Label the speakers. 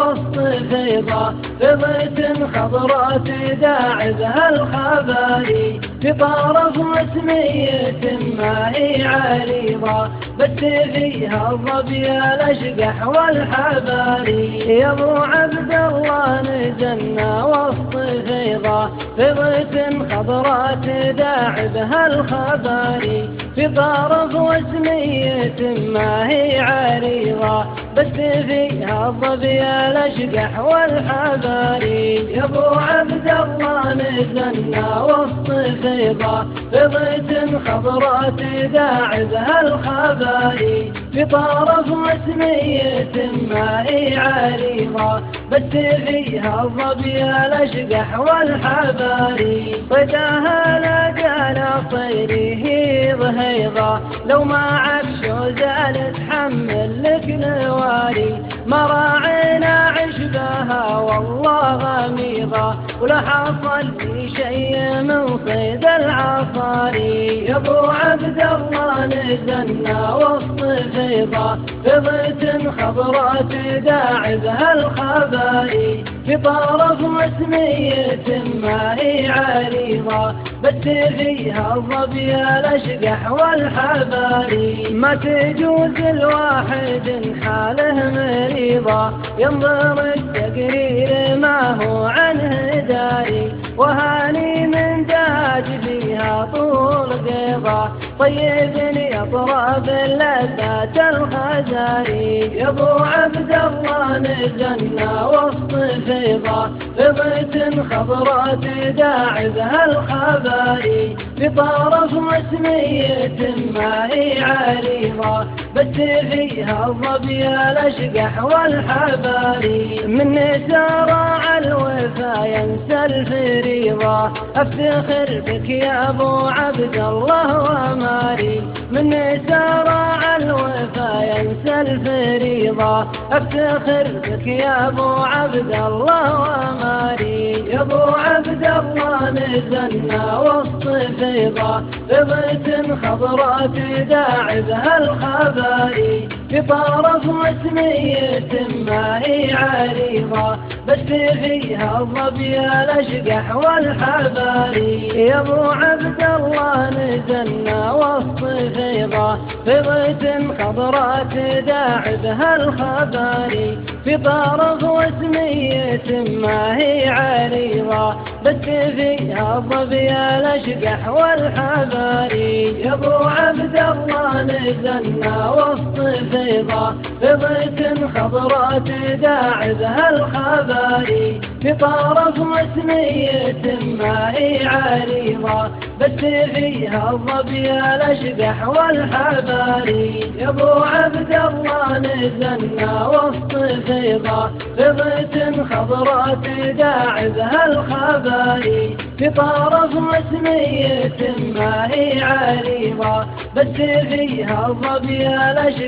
Speaker 1: وسط فيضة فضية خضراء تداعبها الخباري في طرف وسمية ما هي عريضة بس فيها الظبي الأشقح والحباري يا ابو عبد الله نزلنا وسط فيضة فضية خضراء تداعبها الخباري في طرف وسمية ما هي عريضة بس فيها الظبي الأشقح والحباري يا ابو عبد الله نزلنا وسط فيضة فضية خضراء تداعبها الخباري في طرف وسمية ما هي عريضة بس فيها الظبي الأشقح والحباري صداها لقى طيره ظهيضة لو ما عكشو زال تحمل لك نواري ما راعينا عشبها والله غميضة ولا حصل في شيء من صيد العصاري يا ابو عبد الله نزلنا وسط فيضة فضية خضراء تداعبها الخباري في طرف وسمية ما هي عريضة بس فيها الظبي الأشقح والحباري ما تجوز الواحد حاله مريضة ينظر التقرير ما هو عنه داري وهاني من داج فيها طول قضى طيب يطرب اللذات الخزاري يا ابو عبد الله نزلنا وسط فيضة فضية خضراء تداعبها الخباري في طرف وسمية ما هي عريضة بس فيها الظبي الأشقح والحباري من سارع الوفا ينسى الفريضة أفتخر بك يا ابو عبد الله وماري من سارع الوفا ينسى الفريضة أفتخر بك يا ابو عبد الله وماري يا ابو عبد الله نزلنا وسط فيضة فضية خضراء تداعبها الخباري في طرف وسمية ما هي عريضة بس فيها الظبي الأشقح والحباري يا ابو عبد الله نزلنا وسط فيضة فضية خضراء تداعبها الخباري في طرف وسمية ما هي عريضة بس فيها الظبي الأشقح والحباري يا ابو عبد الله نزلنا وسط فيضة فضية خضراء تداعبها الخباري في طرف وسمية ما هي عريضة بس فيها الظبي الأشقح والحباري يا ابو عبد الله نزلنا وسط فيضة فضية خضراء تداعبها الخباري في طرف وسمية ما هي عريضة بس فيها الظبي الأشقح